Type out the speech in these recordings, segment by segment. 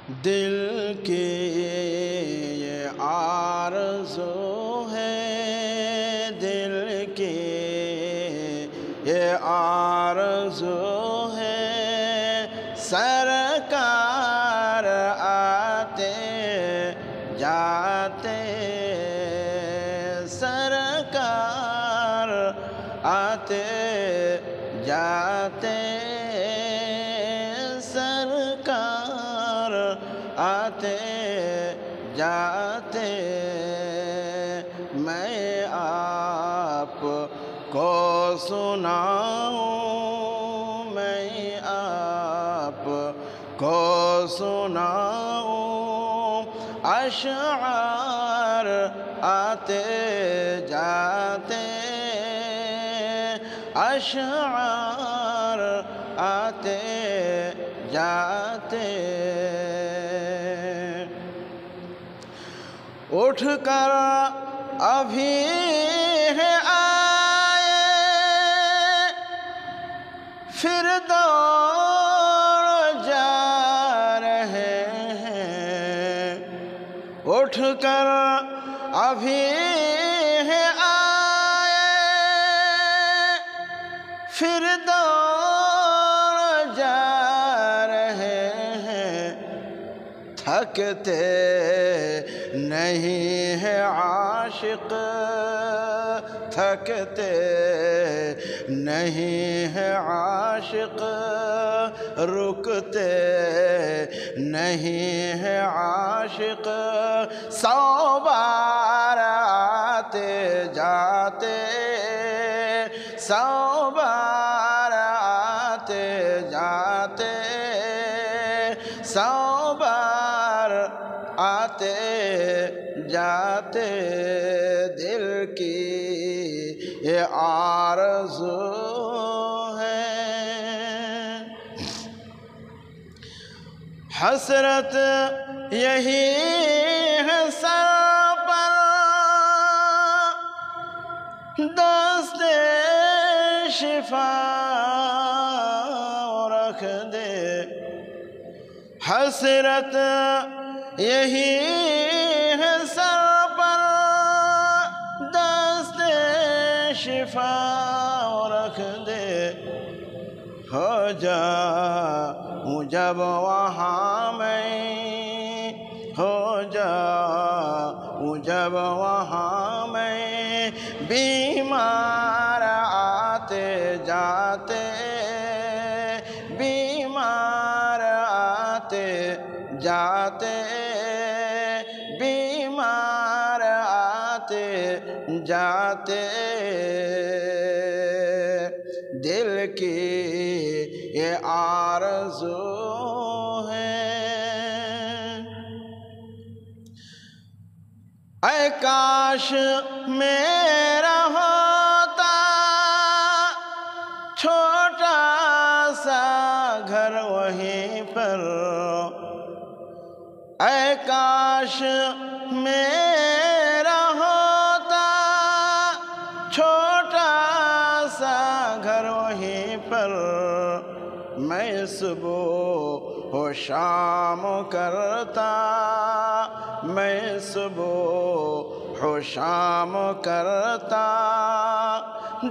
دل کی یہ آرزو ہے، دل کی یہ آرزو ہے، سرکار آتے جاتے، سرکار آتے جاتے، سرکار آتے جاتے، میں آپ کو سناؤں، میں آپ کو سناؤں، اشعار آتے جاتے، اشعار آتے جاتے، اٹھ کر ابھی ہے آئے، پھر دوڑ جا رہے ہیں، اٹھ کر ابھی ہے آئے، پھر دوڑ جا رہے ہیں، تھکتے نہیں ہے عاشق، تھکتے نہیں ہے عاشق، رکتے نہیں ہے عاشق، 100 بار آتے جاتے، 100 بار آتے جاتے، 100 بار آتے جاتے، دل کی یہ آرزو ہے، حسرت یہی ہے سر پر، دست شفا رکھ دے، حسرت یہی ہے سر پر، دست شفا رکھ دے، ہو جاؤں جب وہاں میں، ہو جاؤں جب وہاں میں، بیمار آتے جاتے، بیمار آتے جاتے، بیمار آتے جاتے، دل کی یہ آرزو ہے، اے کاش میرا ہوتا چھوٹا سا گھر وہیں پر، اے کاش میرا ہوتا چھوٹا سا گھر وہیں پر، میں صبح و شام کرتا، میں صبح و شام کرتا،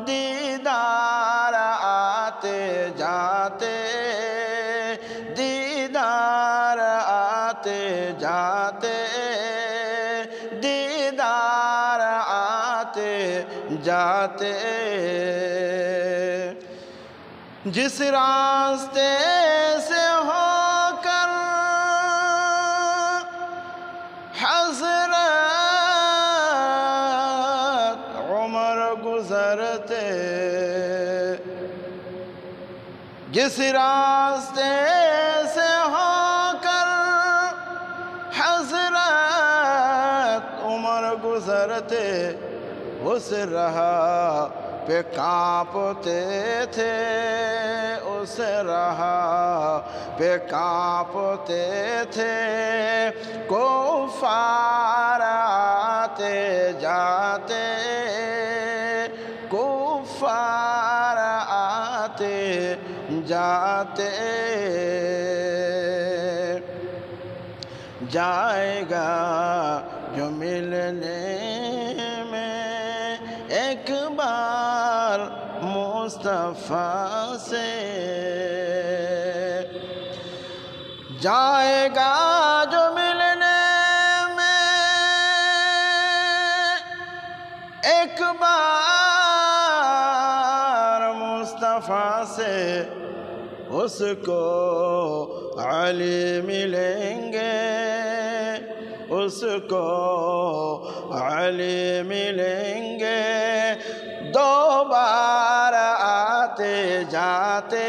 دیدار آتے جاتے، دیدار آتے جاتے، دیدار آتے جاتے، جس راستے سے ہو کر حضرت عمر گزرتے، جس راستے سے ہو کر حضرت عمر گزرتے، اس راہ پہ کانپتے تھے، اس راہ پہ کانپتے تھے، کفار آتے جاتے، کفار آتے جاتے، جائے گا جو ملنے میں ایک بار مصطفیٰ سے، جائے گا جو ملنے میں ایک بار مصطفیٰ سے، اس کو علی ملیں گے، اس کو علی ملیں گے، دو بار آتے جاتے،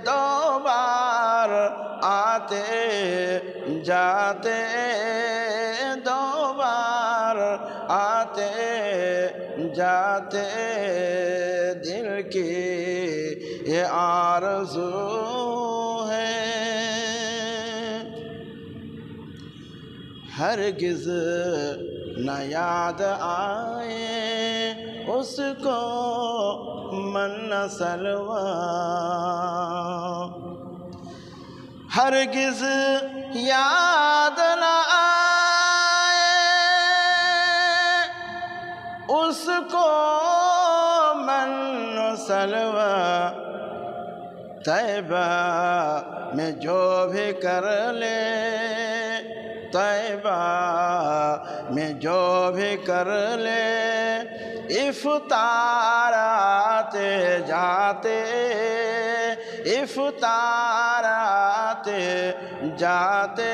دو بار آتے جاتے، دو بار آتے جاتے، دل کی یہ آرزو ہے، ہرگز نہ یاد آئے اس کو من سلویٰ، ہرگز یاد نہ آئے اس کو من سلویٰ، طیبہ میں جو بھی کر لے، طیبہ میں جو بھی کر لے، افطار آتے جاتے، افطار آتے جاتے،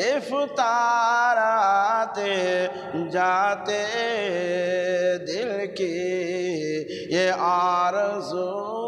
افطار آتے جاتے، دل کی یہ آرزو